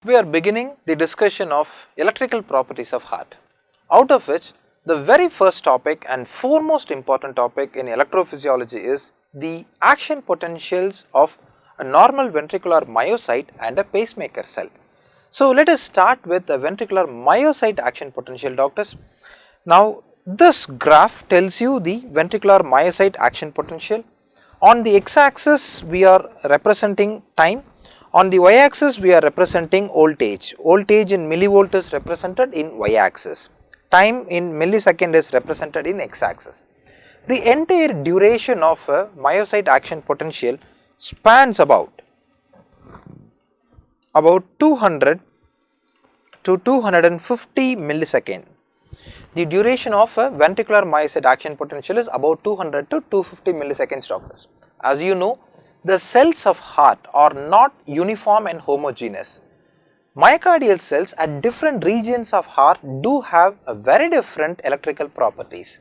We are beginning the discussion of electrical properties of heart, out of which the very first topic and foremost important topic in electrophysiology is the action potentials of a normal ventricular myocyte and a pacemaker cell. So let us start with the ventricular myocyte action potential, doctors. Now this graph tells you the ventricular myocyte action potential. On the x-axis we are representing time. On the y-axis we are representing voltage. Voltage in millivolt is represented in y-axis. Time in millisecond is represented in x-axis. The entire duration of a myocyte action potential spans about 200 to 250 millisecond. The duration of a ventricular myocyte action potential is about 200 to 250 milliseconds, doctors. As you know, the cells of heart are not uniform and homogeneous. Myocardial cells at different regions of heart do have a very different electrical properties.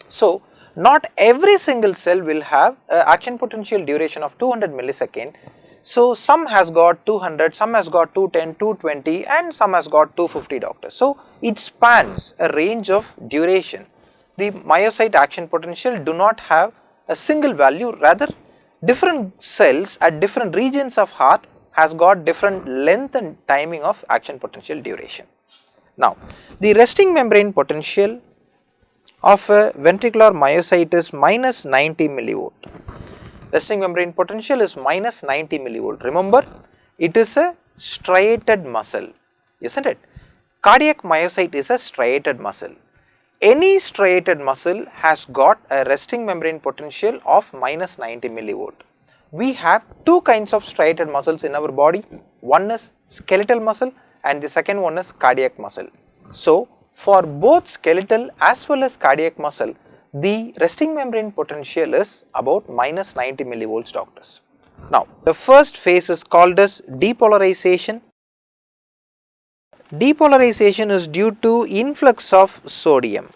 So, not every single cell will have an action potential duration of 200 millisecond. So, some has got 200, some has got 210, 220 and some has got 250, doctors. So, it spans a range of duration. The myocyte action potential do not have a single value, rather different cells at different regions of heart has got different length and timing of action potential duration. Now, the resting membrane potential of a ventricular myocyte is minus 90 millivolt. Resting membrane potential is minus 90 millivolt. Remember, it is a striated muscle, isn't it? Cardiac myocyte is a striated muscle. Any striated muscle has got a resting membrane potential of minus 90 millivolt. We have two kinds of striated muscles in our body. One is skeletal muscle and the second one is cardiac muscle. So, for both skeletal as well as cardiac muscle, the resting membrane potential is about minus 90 millivolts, doctors. Now, the first phase is called as depolarization. Depolarization is due to influx of sodium.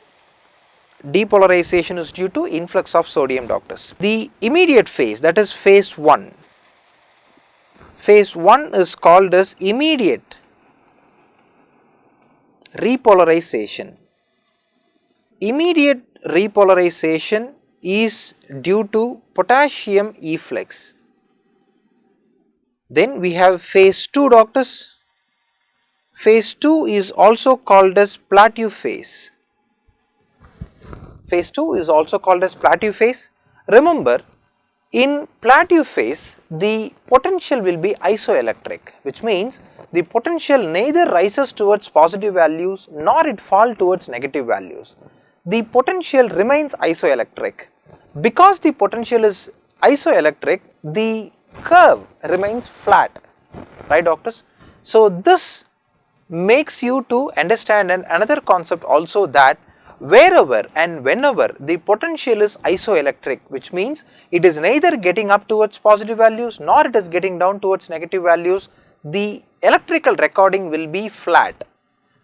Depolarization is due to influx of sodium, doctors. The immediate phase, that is phase 1. Phase 1 is called as immediate repolarization. Immediate repolarization is due to potassium efflux. Then we have phase 2, doctors. Phase 2 is also called as plateau phase. Phase 2 is also called as plateau phase. Remember, in plateau phase, the potential will be isoelectric, which means the potential neither rises towards positive values nor it falls towards negative values. The potential remains isoelectric. Because the potential is isoelectric, the curve remains flat, right, doctors? So, this makes you to understand another concept also, that wherever and whenever the potential is isoelectric, which means it is neither getting up towards positive values nor it is getting down towards negative values, the electrical recording will be flat,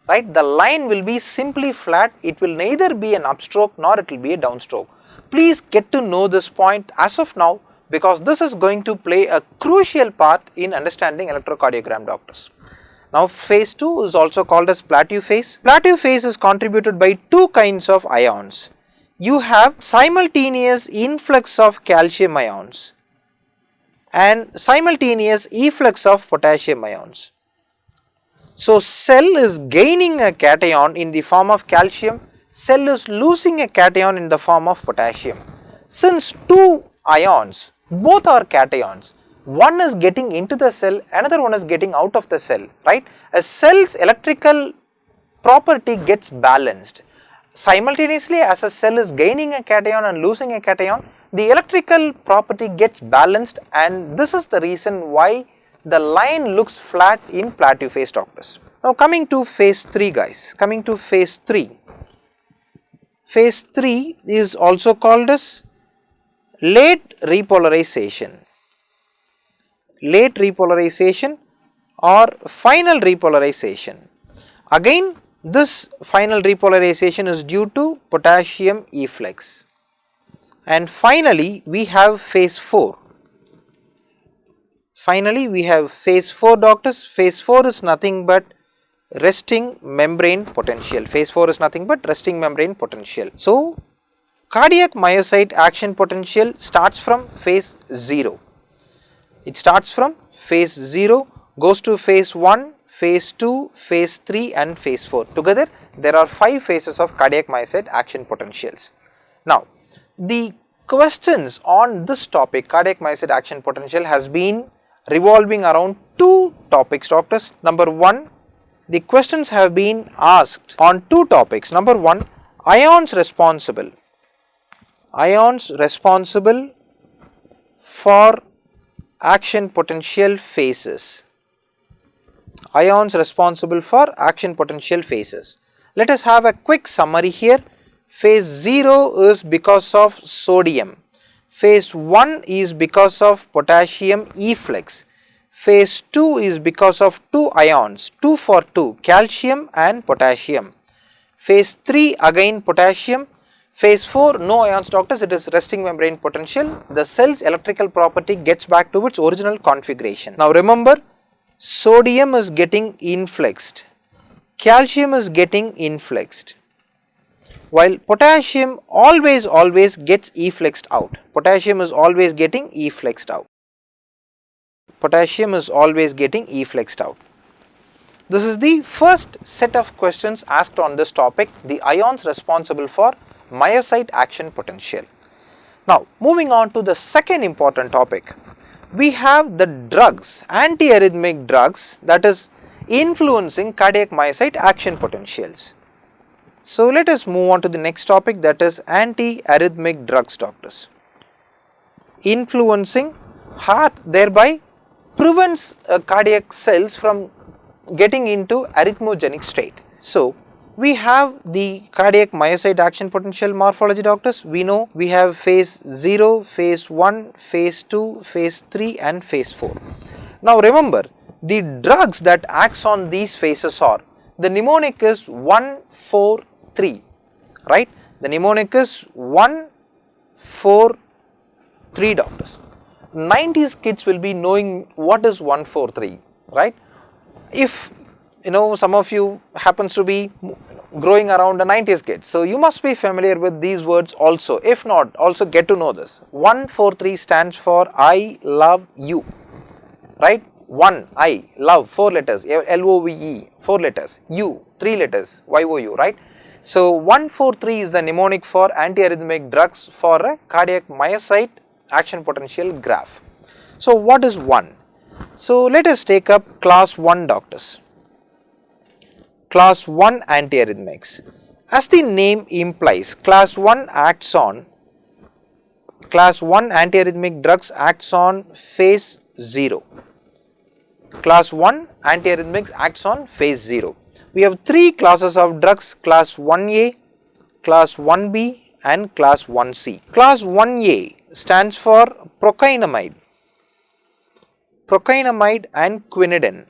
right? The line will be simply flat. It will neither be an upstroke nor it will be a downstroke. Please get to know this point as of now, because this is going to play a crucial part in understanding electrocardiogram, doctors. Now, phase 2 is also called as plateau phase. Plateau phase is contributed by two kinds of ions. You have simultaneous influx of calcium ions and simultaneous efflux of potassium ions. So, cell is gaining a cation in the form of calcium, cell is losing a cation in the form of potassium. Since two ions, both are cations, one is getting into the cell, another one is getting out of the cell, right? A cell's electrical property gets balanced. Simultaneously, as a cell is gaining a cation and losing a cation, the electrical property gets balanced, and this is the reason why the line looks flat in plateau phase, doctors. Now, coming to phase 3, guys, coming to phase 3. Phase 3 is also called as late repolarization. Late repolarization or final repolarization. Again, this final repolarization is due to potassium efflux. And finally, we have phase 4. Finally, we have phase 4 doctors. Phase 4 is nothing but resting membrane potential. Phase 4 is nothing but resting membrane potential. So, cardiac myocyte action potential starts from phase 0. It starts from phase 0, goes to phase 1, phase 2, phase 3 and phase 4. Together there are 5 phases of cardiac myocyte action potentials. Now, the questions on this topic, cardiac myocyte action potential, has been revolving around 2 topics, doctors. Number 1, the questions have been asked on 2 topics. Number 1, ions responsible for action potential phases. Ions responsible for action potential phases. Let us have a quick summary here. Phase 0 is because of sodium. Phase 1 is because of potassium efflux. Phase 2 is because of 2 ions, 2 for 2, calcium and potassium. Phase 3 again potassium. Phase 4 no ions, doctors, it is resting membrane potential. The cell's electrical property gets back to its original configuration. Now remember, sodium is getting influxed, calcium is getting influxed, while potassium always gets effluxed out. Potassium is always getting effluxed out. Potassium is always getting effluxed out. This is the first set of questions asked on this topic, the ions responsible for myocyte action potential. Now, moving on to the second important topic, we have the drugs, antiarrhythmic drugs, that is influencing cardiac myocyte action potentials. So, let us move on to the next topic, that is antiarrhythmic drugs, doctors. Influencing heart, thereby prevents cardiac cells from getting into arrhythmogenic state. So, we have the cardiac myocyte action potential morphology, doctors. We know we have phase 0, phase 1, phase 2, phase 3 and phase 4. Now remember, the drugs that acts on these phases are, the mnemonic is 1, 4, 3, right? The mnemonic is 1, 4, 3, doctors. 90s kids will be knowing what is 1, 4, 3, right? If some of you happens to be growing around the 90s kids, so you must be familiar with these words also. If not, also get to know this. 143 stands for I love you, right? 1, I, love, 4 letters, LOVE, 4 letters, U, 3 letters, YOU, right? So 143 is the mnemonic for antiarrhythmic drugs for a cardiac myocyte action potential graph. So what is 1? So let us take up class 1, doctors. Class 1 antiarrhythmics. As the name implies, class 1 antiarrhythmic drugs acts on phase 0. Class 1 antiarrhythmics acts on phase 0. We have 3 classes of drugs, class 1A, class 1B and class 1C. Class 1A stands for procainamide and quinidine.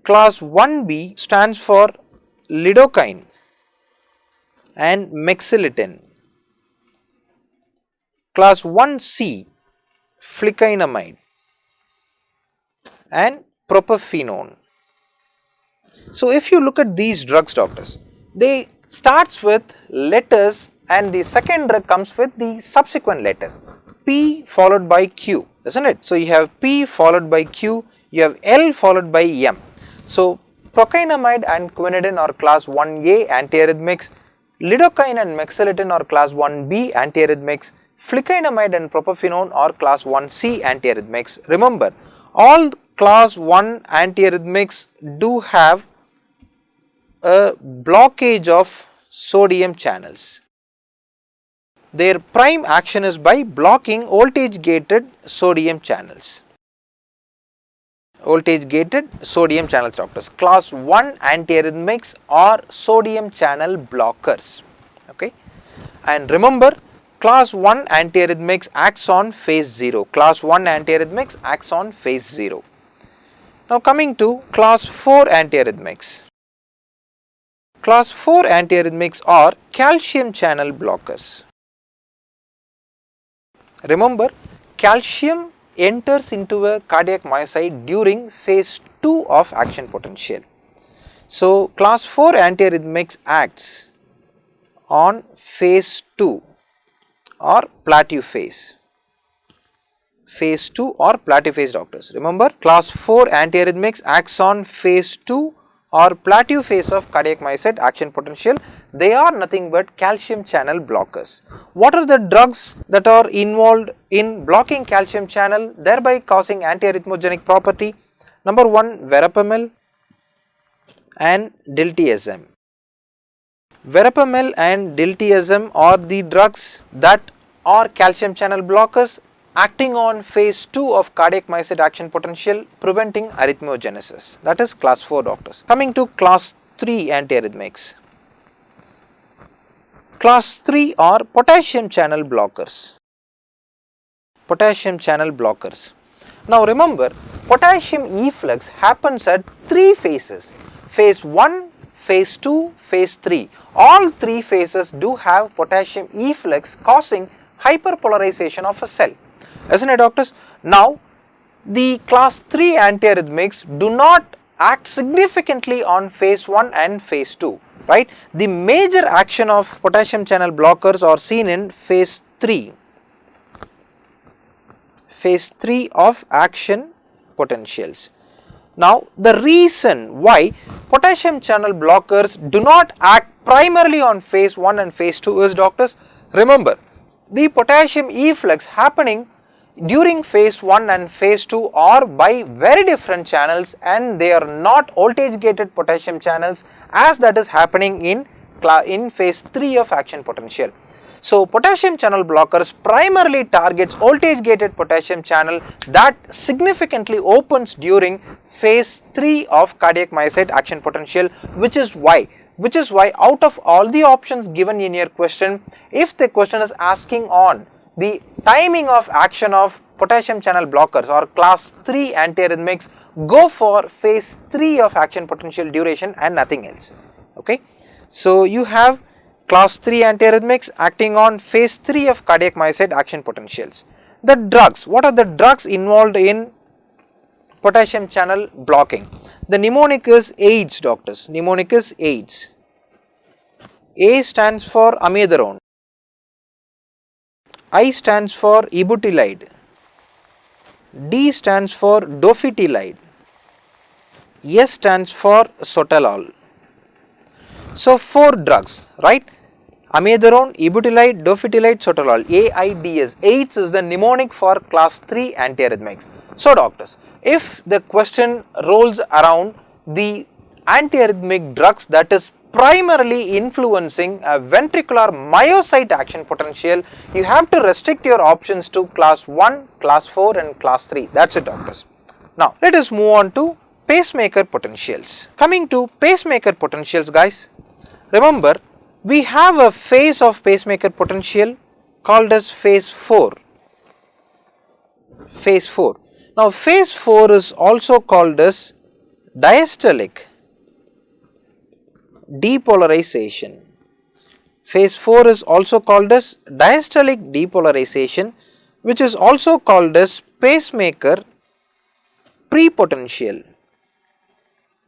Class 1B stands for lidocaine and mexiletine. Class 1C, flecainamide and propafenone. So if you look at these drugs, doctors, they starts with letters and the second drug comes with the subsequent letter, P followed by Q, isn't it? So you have P followed by Q, you have L followed by M. So procainamide and quinidine are class 1A antiarrhythmics, lidocaine and mexiletine are class 1B antiarrhythmics, flecainamide and propafenone are class 1C antiarrhythmics. Remember, all class 1 antiarrhythmics do have a blockage of sodium channels. Their prime action is by blocking voltage gated sodium channels. Voltage gated sodium channels, doctors. Class 1 antiarrhythmics are sodium channel blockers. Okay, and remember, class 1 antiarrhythmics acts on phase 0. Class 1 antiarrhythmics acts on phase 0. Now coming to class 4 antiarrhythmics. Class 4 antiarrhythmics are calcium channel blockers. Remember, calcium enters into a cardiac myocyte during phase 2 of action potential. So, class 4 antiarrhythmics acts on phase 2 or plateau phase. Phase 2 or plateau phase, doctors. Remember, class 4 antiarrhythmics acts on phase 2 or plateau phase of cardiac myocyte action potential. They are nothing but calcium channel blockers. What are the drugs that are involved in blocking calcium channel, thereby causing antiarrhythmogenic property? Number 1, verapamil and diltiazem. Verapamil and diltiazem are the drugs that are calcium channel blockers acting on phase 2 of cardiac myocyte action potential, preventing arrhythmiogenesis. That is class 4, doctors. Coming to class 3 antiarrhythmics. Class 3 are potassium channel blockers. Potassium channel blockers. Now remember, potassium efflux happens at 3 phases. Phase 1, phase 2, phase 3. All 3 phases do have potassium efflux causing hyperpolarization of a cell. Isn't it, doctors? Now, the class 3 antiarrhythmics do not act significantly on phase 1 and phase 2, right? The major action of potassium channel blockers are seen in phase 3. Phase 3 of action potentials. Now, the reason why potassium channel blockers do not act primarily on phase 1 and phase 2 is, doctors, remember, the potassium efflux happening during phase 1 and phase 2 are by very different channels, and they are not voltage gated potassium channels as that is happening in phase 3 of action potential. So, potassium channel blockers primarily targets voltage gated potassium channel that significantly opens during phase 3 of cardiac myocyte action potential, which is why out of all the options given in your question, if the question is asking on the timing of action of potassium channel blockers or class 3 antiarrhythmics, go for phase 3 of action potential duration and nothing else. Okay. So, you have class 3 antiarrhythmics acting on phase 3 of cardiac myocyte action potentials. The drugs, what are the drugs involved in potassium channel blocking? The mnemonic is AIDS, doctors. Mnemonic is AIDS. A stands for amiodarone. I stands for ibutilide. D stands for dofetilide. S stands for sotalol. So, 4 drugs, right? Amiodarone, ibutilide, dofetilide, sotalol. AIDS. AIDS is the mnemonic for class 3 antiarrhythmics. So, doctors, if the question rolls around the antiarrhythmic drugs that is primarily influencing a ventricular myocyte action potential, you have to restrict your options to class 1, class 4 and class 3. That's it, doctors. Now, let us move on to pacemaker potentials. Coming to pacemaker potentials, guys, remember, we have a phase of pacemaker potential called as phase 4. Phase 4. Now, phase 4 is also called as diastolic depolarization. Phase 4 is also called as diastolic depolarization, which is also called as pacemaker prepotential.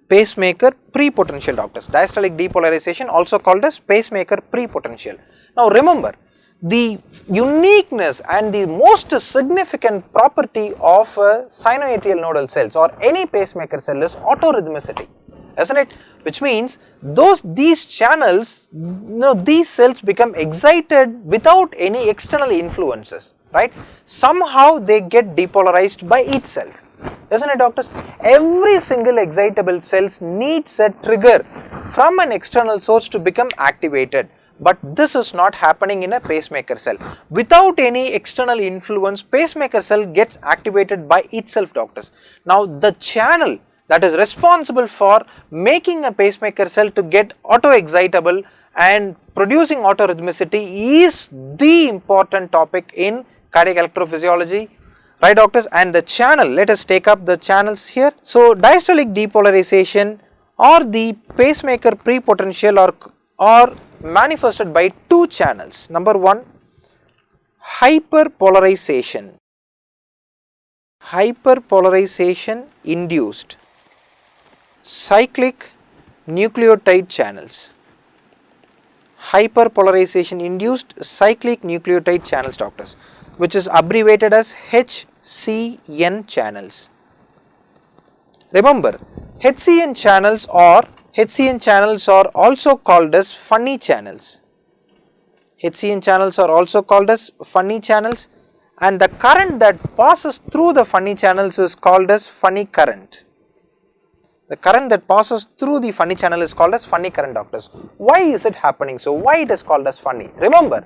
Pacemaker prepotential, doctors. Diastolic depolarization also called as pacemaker prepotential. Now remember, the uniqueness and the most significant property of sinoatrial nodal cells or any pacemaker cell is autorhythmicity, isn't it? Which means these channels, these cells become excited without any external influences, right? Somehow they get depolarized by itself. Isn't it, doctors? Every single excitable cells needs a trigger from an external source to become activated, but this is not happening in a pacemaker cell. Without any external influence, pacemaker cell gets activated by itself, doctors. Now the channel that is responsible for making a pacemaker cell to get auto-excitable and producing autorhythmicity is the important topic in cardiac electrophysiology. Right, doctors? And the channel, let us take up the channels here. So, diastolic depolarization or the pacemaker prepotential are manifested by 2 channels. Number 1, hyperpolarization. hyperpolarization induced cyclic nucleotide channels. Hyperpolarization induced cyclic nucleotide channels, doctors, which is abbreviated as HCN channels. Remember, HCN channels are also called as funny channels. HCN channels are also called as funny channels, and the current that passes through the funny channels is called as funny current. The current that passes through the funny channel is called as funny current, doctors. Why is it happening? So why it is called as funny? Remember,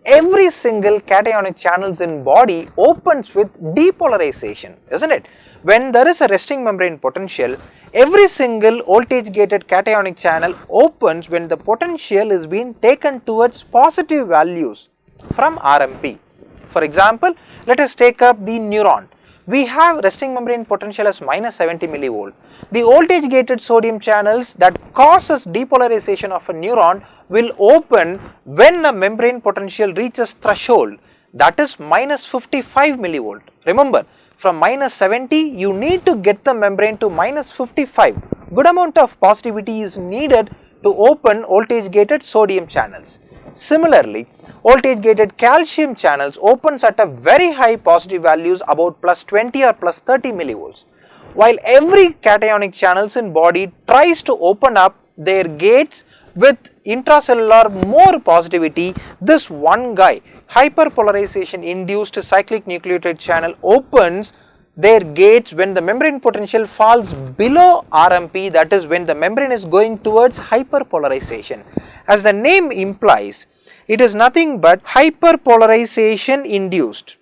every single cationic channels in body opens with depolarization, isn't it? When there is a resting membrane potential, every single voltage gated cationic channel opens when the potential is being taken towards positive values from RMP. For example, let us take up the neuron. We have resting membrane potential as minus 70 millivolt. The voltage gated sodium channels that causes depolarization of a neuron will open when the membrane potential reaches threshold, that is minus 55 millivolt. Remember, from minus 70 you need to get the membrane to minus 55. Good amount of positivity is needed to open voltage gated sodium channels. Similarly, voltage gated calcium channels opens at a very high positive values, about plus 20 or plus 30 millivolts. While every cationic channels in body tries to open up their gates with intracellular more positivity, this one guy, hyperpolarization induced cyclic nucleotide channel, opens their gates when the membrane potential falls below RMP, that is when the membrane is going towards hyperpolarization. As the name implies, it is nothing but hyperpolarization induced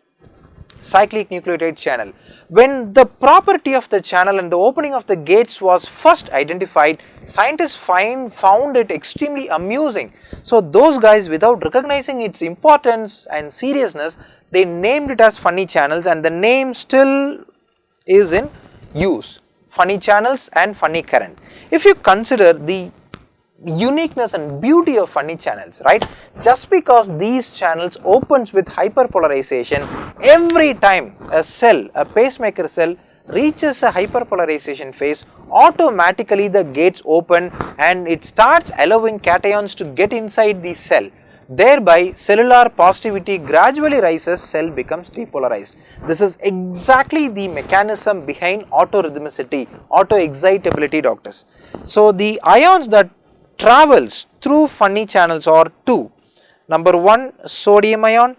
cyclic nucleotide channel. When the property of the channel and the opening of the gates was first identified, scientists found it extremely amusing. So those guys, without recognizing its importance and seriousness, they named it as funny channels, and the name still is in use, funny channels and funny current. If you consider the uniqueness and beauty of funny channels, right, just because these channels opens with hyperpolarization, every time a cell, a pacemaker cell reaches a hyperpolarization phase, automatically the gates open and it starts allowing cations to get inside the cell. Thereby cellular positivity gradually rises, cell becomes depolarized. This is exactly the mechanism behind autorhythmicity, autoexcitability, doctors. So the ions that travels through funny channels are two. Number one, sodium ion.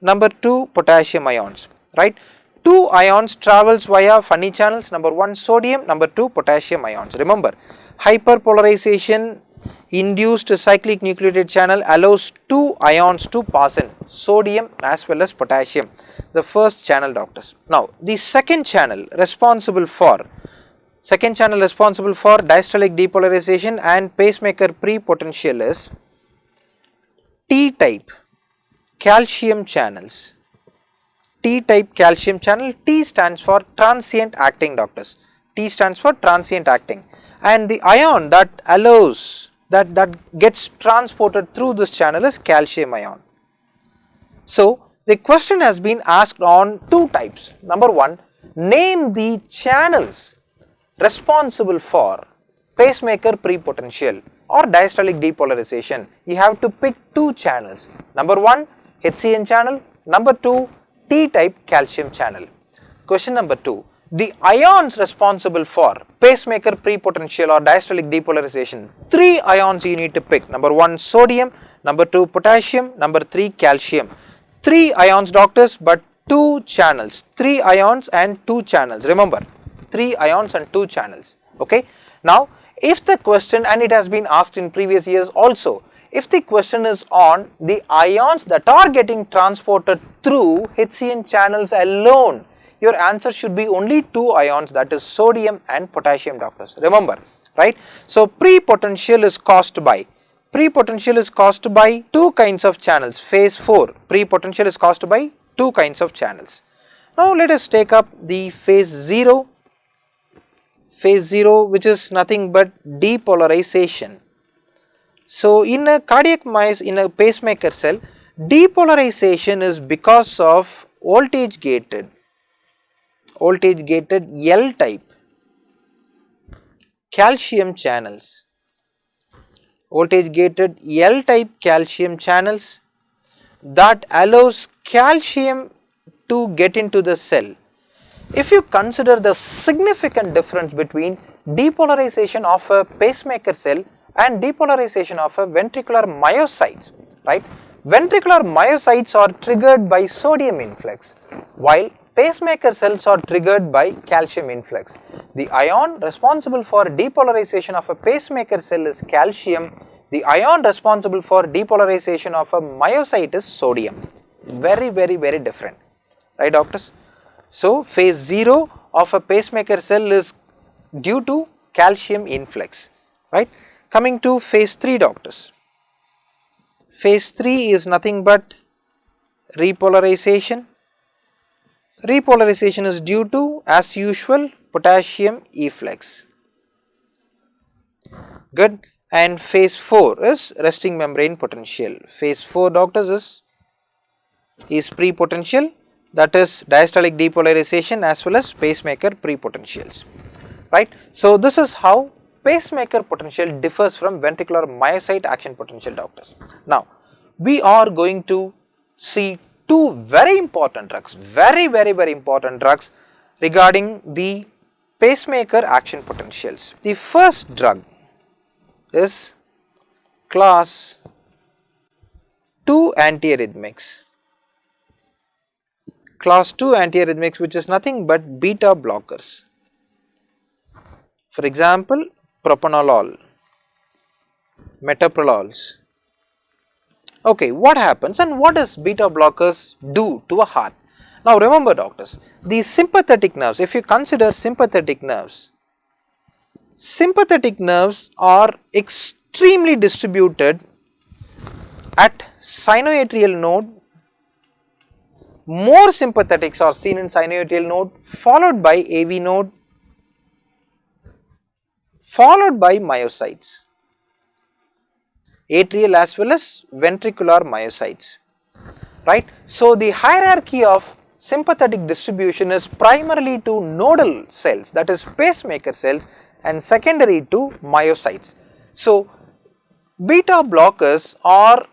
Number two, potassium ions, right? Two ions travels via funny channels. Number one, sodium. Number two, potassium ions. Remember, hyperpolarization induced cyclic nucleotide channel allows two ions to pass in, sodium as well as potassium, the first channel, doctors. Now, the second channel responsible for diastolic depolarization and pacemaker prepotential is T-type calcium channels. T-type calcium channel, T stands for transient acting, doctors. T stands for transient acting, and the ion that allows that gets transported through this channel is calcium ion. So the question has been asked on two types. Number one, name the channels responsible for pacemaker prepotential or diastolic depolarization. You have to pick two channels. Number one, HCN channel. Number two, T-type calcium channel. Question number two, the ions responsible for pacemaker prepotential or diastolic depolarization. Three ions you need to pick. Number one, sodium. Number two, potassium. Number three, calcium. Three ions, doctors, but two channels. Three ions and two channels. Remember, three ions and two channels. Okay. Now, if the question, and it has been asked in previous years also, if the question is on the ions that are getting transported through HCN channels alone, your answer should be only two ions, that is sodium and potassium, doctors. Remember, right? So prepotential is caused by two kinds of channels. Phase 4, prepotential is caused by two kinds of channels. Now let us take up the phase 0, which is nothing but depolarization. So in a cardiac mice, in a pacemaker cell, depolarization is because of voltage gated voltage gated L type calcium channels, voltage gated L type calcium channels that allows calcium to get into the cell. If you consider the significant difference between depolarization of a pacemaker cell and depolarization of a ventricular myocytes, right? Ventricular myocytes are triggered by sodium influx, while pacemaker cells are triggered by calcium influx. The ion responsible for depolarization of a pacemaker cell is calcium. The ion responsible for depolarization of a myocyte is sodium. Very different, right doctors? So, phase 0 of a pacemaker cell is due to calcium influx, right? Coming to phase 3 doctors. Phase 3 is nothing but repolarization. Repolarization is due to, as usual, potassium efflux. Good. And phase 4 is resting membrane potential. Phase 4 doctors is pre-potential, that is diastolic depolarization as well as pacemaker pre-potentials, right. So, this is how pacemaker potential differs from ventricular myocyte action potential doctors. Now, we are going to see two very important drugs, very important drugs regarding the pacemaker action potentials. The first drug is class 2 antiarrhythmics. Class 2 antiarrhythmics, which is nothing but beta blockers. For example, propranolol, metoprolols. Okay, what happens and what does beta blockers do to a heart? Now remember doctors, these sympathetic nerves, if you consider sympathetic nerves are extremely distributed at sinoatrial node. More sympathetics are seen in sinoatrial node, followed by AV node, followed by myocytes, atrial as well as ventricular myocytes, right. So, the hierarchy of sympathetic distribution is primarily to nodal cells, that is pacemaker cells, and secondary to myocytes. So, beta blockers are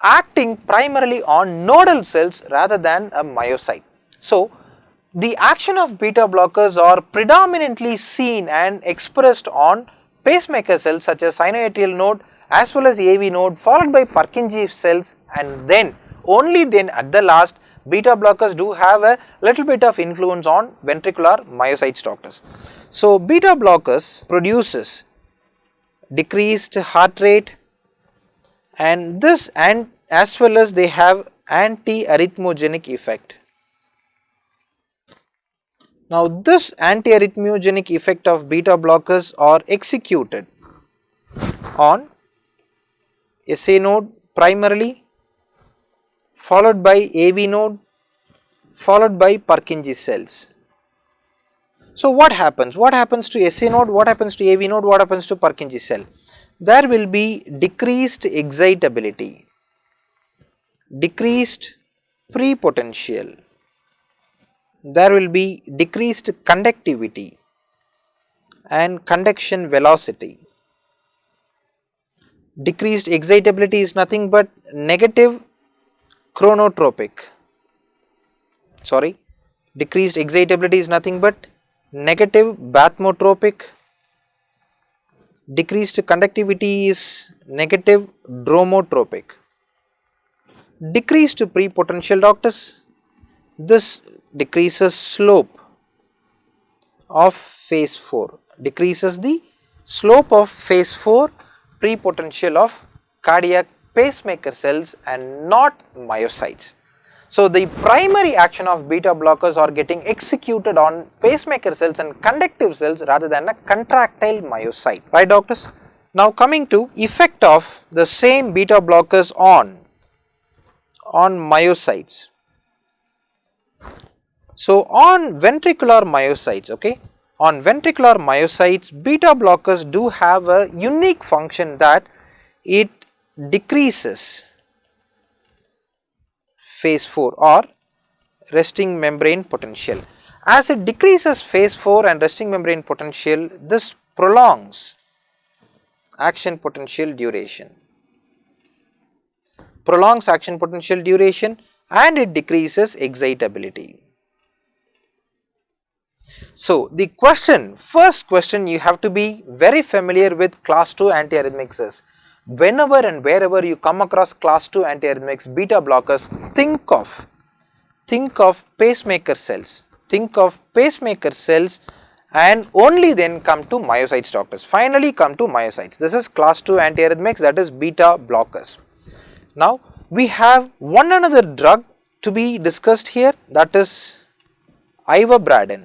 acting primarily on nodal cells rather than a myocyte. So, the action of beta blockers are predominantly seen and expressed on pacemaker cells such as sinoatrial node as well as AV node, followed by Purkinje cells, and then only then at the last beta blockers do have a little bit of influence on ventricular myocytes doctors. So, beta blockers produces decreased heart rate, and this and as well as they have anti-arrhythmogenic effect. Now, this anti-arrhythmogenic effect of beta blockers are executed on SA node primarily, followed by AV node, followed by Purkinje cells. So, what happens? What happens to SA node? What happens to AV node? What happens to Purkinje cell? There will be decreased excitability, decreased pre-potential, there will be decreased conductivity and conduction velocity. Decreased excitability is nothing but negative chronotropic, decreased excitability is nothing but negative bathmotropic, decreased conductivity is negative dromotropic. Decreased pre-potential doctors, this decreases slope of phase 4, decreases the slope of phase 4 pre-potential of cardiac pacemaker cells and not myocytes. So, the primary action of beta blockers are getting executed on pacemaker cells and conductive cells rather than a contractile myocyte, right doctors? Now, coming to effect of the same beta blockers on myocytes. So, on ventricular myocytes, on ventricular myocytes, beta blockers do have a unique function that it decreases phase 4 or resting membrane potential. As it decreases phase 4 and resting membrane potential, this prolongs action potential duration. Prolongs action potential duration and it decreases excitability. So, the first question you have to be very familiar with class 2 antiarrhythmics is, whenever and wherever you come across class 2 antiarrhythmics, beta blockers, think of pacemaker cells, and only then come to myocytes, doctors. Finally come to myocytes. This is class 2 antiarrhythmics, that is beta blockers. Now, we have one another drug to be discussed here, that is ivabradine.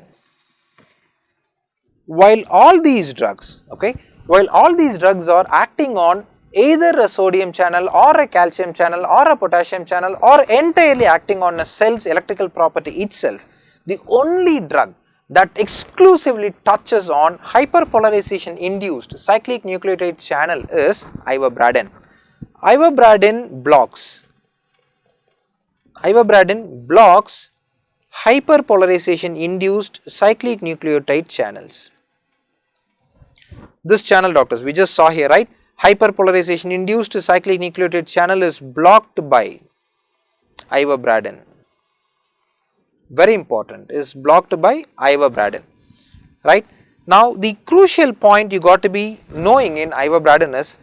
While all these drugs are acting on either a sodium channel or a calcium channel or a potassium channel or entirely acting on a cell's electrical property itself, the only drug that exclusively touches on hyperpolarization induced cyclic nucleotide channel is ivabradine. Ivabradine blocks hyperpolarization induced cyclic nucleotide channels. This channel, doctors, we just saw here, right? Hyperpolarization induced cyclic nucleotide channel is blocked by ivabradine. Very important, is blocked by ivabradine, right? Now, the crucial point you got to be knowing in ivabradine is,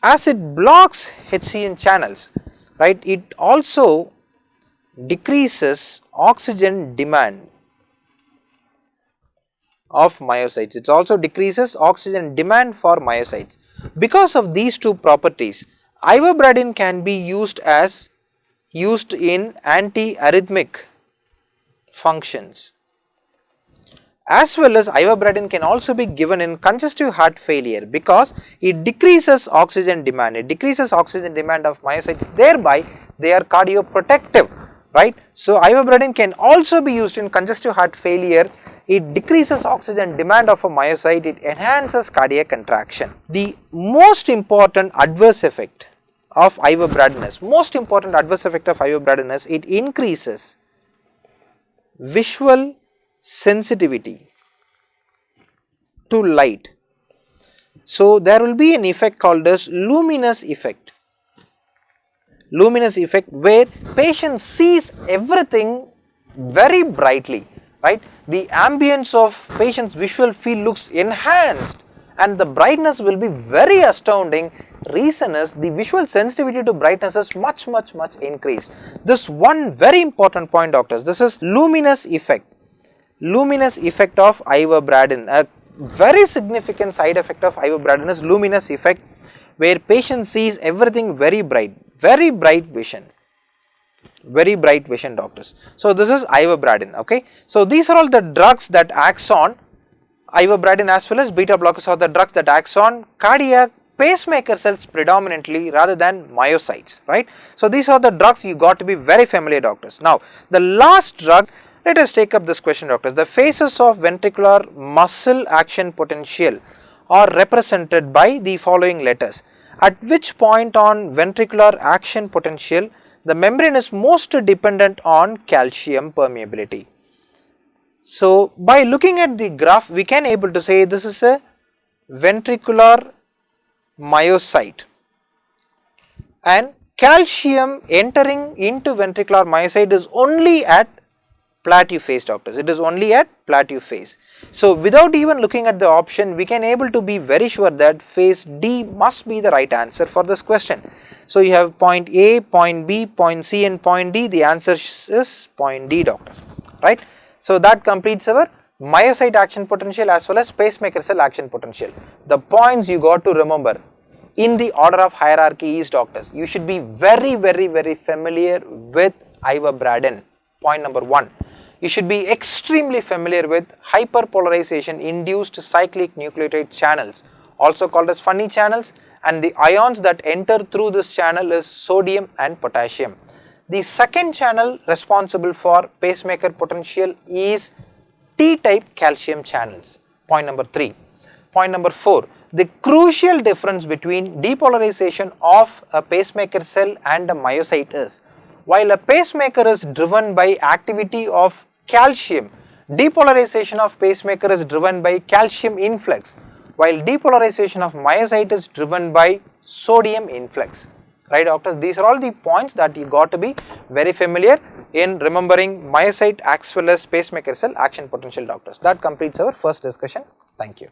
as it blocks HCN channels, right, it also decreases oxygen demand of myocytes. It also decreases oxygen demand for myocytes. Because of these two properties, ivabradine can be used in antiarrhythmic functions. As well as ivabradine can also be given in congestive heart failure because it decreases oxygen demand. It decreases oxygen demand of myocytes, thereby they are cardioprotective, right? So, ivabradine can also be used in congestive heart failure. It decreases oxygen demand of a myocyte, it enhances cardiac contraction. The most important adverse effect of ivabradine is, it increases visual sensitivity to light. So, there will be an effect called as luminous effect. Luminous effect, where patient sees everything very brightly, right? The ambience of patient's visual field looks enhanced and the brightness will be very astounding. Reason is, the visual sensitivity to brightness is much increased. This one very important point, doctors, this is luminous effect of ivabradine. A very significant side effect of ivabradine is luminous effect, where patient sees everything very bright vision, doctors. So, this is ivabradine, okay. So, these are all the drugs that acts on ivabradine, as well as beta blockers are the drugs that acts on cardiac pacemaker cells predominantly rather than myocytes, right. So, these are the drugs you got to be very familiar, doctors. Now, the last drug, let us take up this question, doctors. The phases of ventricular muscle action potential are represented by the following letters. At which point on ventricular action potential the membrane is most dependent on calcium permeability. So, by looking at the graph, we can able to say this is a ventricular myocyte, and calcium entering into ventricular myocyte is only at plateau phase, doctors. It is only at plateau phase. So, without even looking at the option, we can able to be very sure that phase D must be the right answer for this question. So, you have point A, point B, point C and point D. The answer is point D, doctors, right. So, that completes our myocyte action potential as well as pacemaker cell action potential. The points you got to remember in the order of hierarchy is, doctors, you should be very familiar with ivabradine. Point number 1. You should be extremely familiar with hyperpolarization induced cyclic nucleotide channels, also called as funny channels, and the ions that enter through this channel is sodium and potassium. The second channel responsible for pacemaker potential is T-type calcium channels. Point number 3. Point number 4. The crucial difference between depolarization of a pacemaker cell and a myocyte is, while a pacemaker is driven by activity of calcium, Depolarization of pacemaker is driven by calcium influx, while depolarization of myocyte is driven by sodium influx. Right, doctors? These are all the points that you got to be very familiar in remembering myocyte as well as pacemaker cell action potential, doctors. That completes our first discussion. Thank you.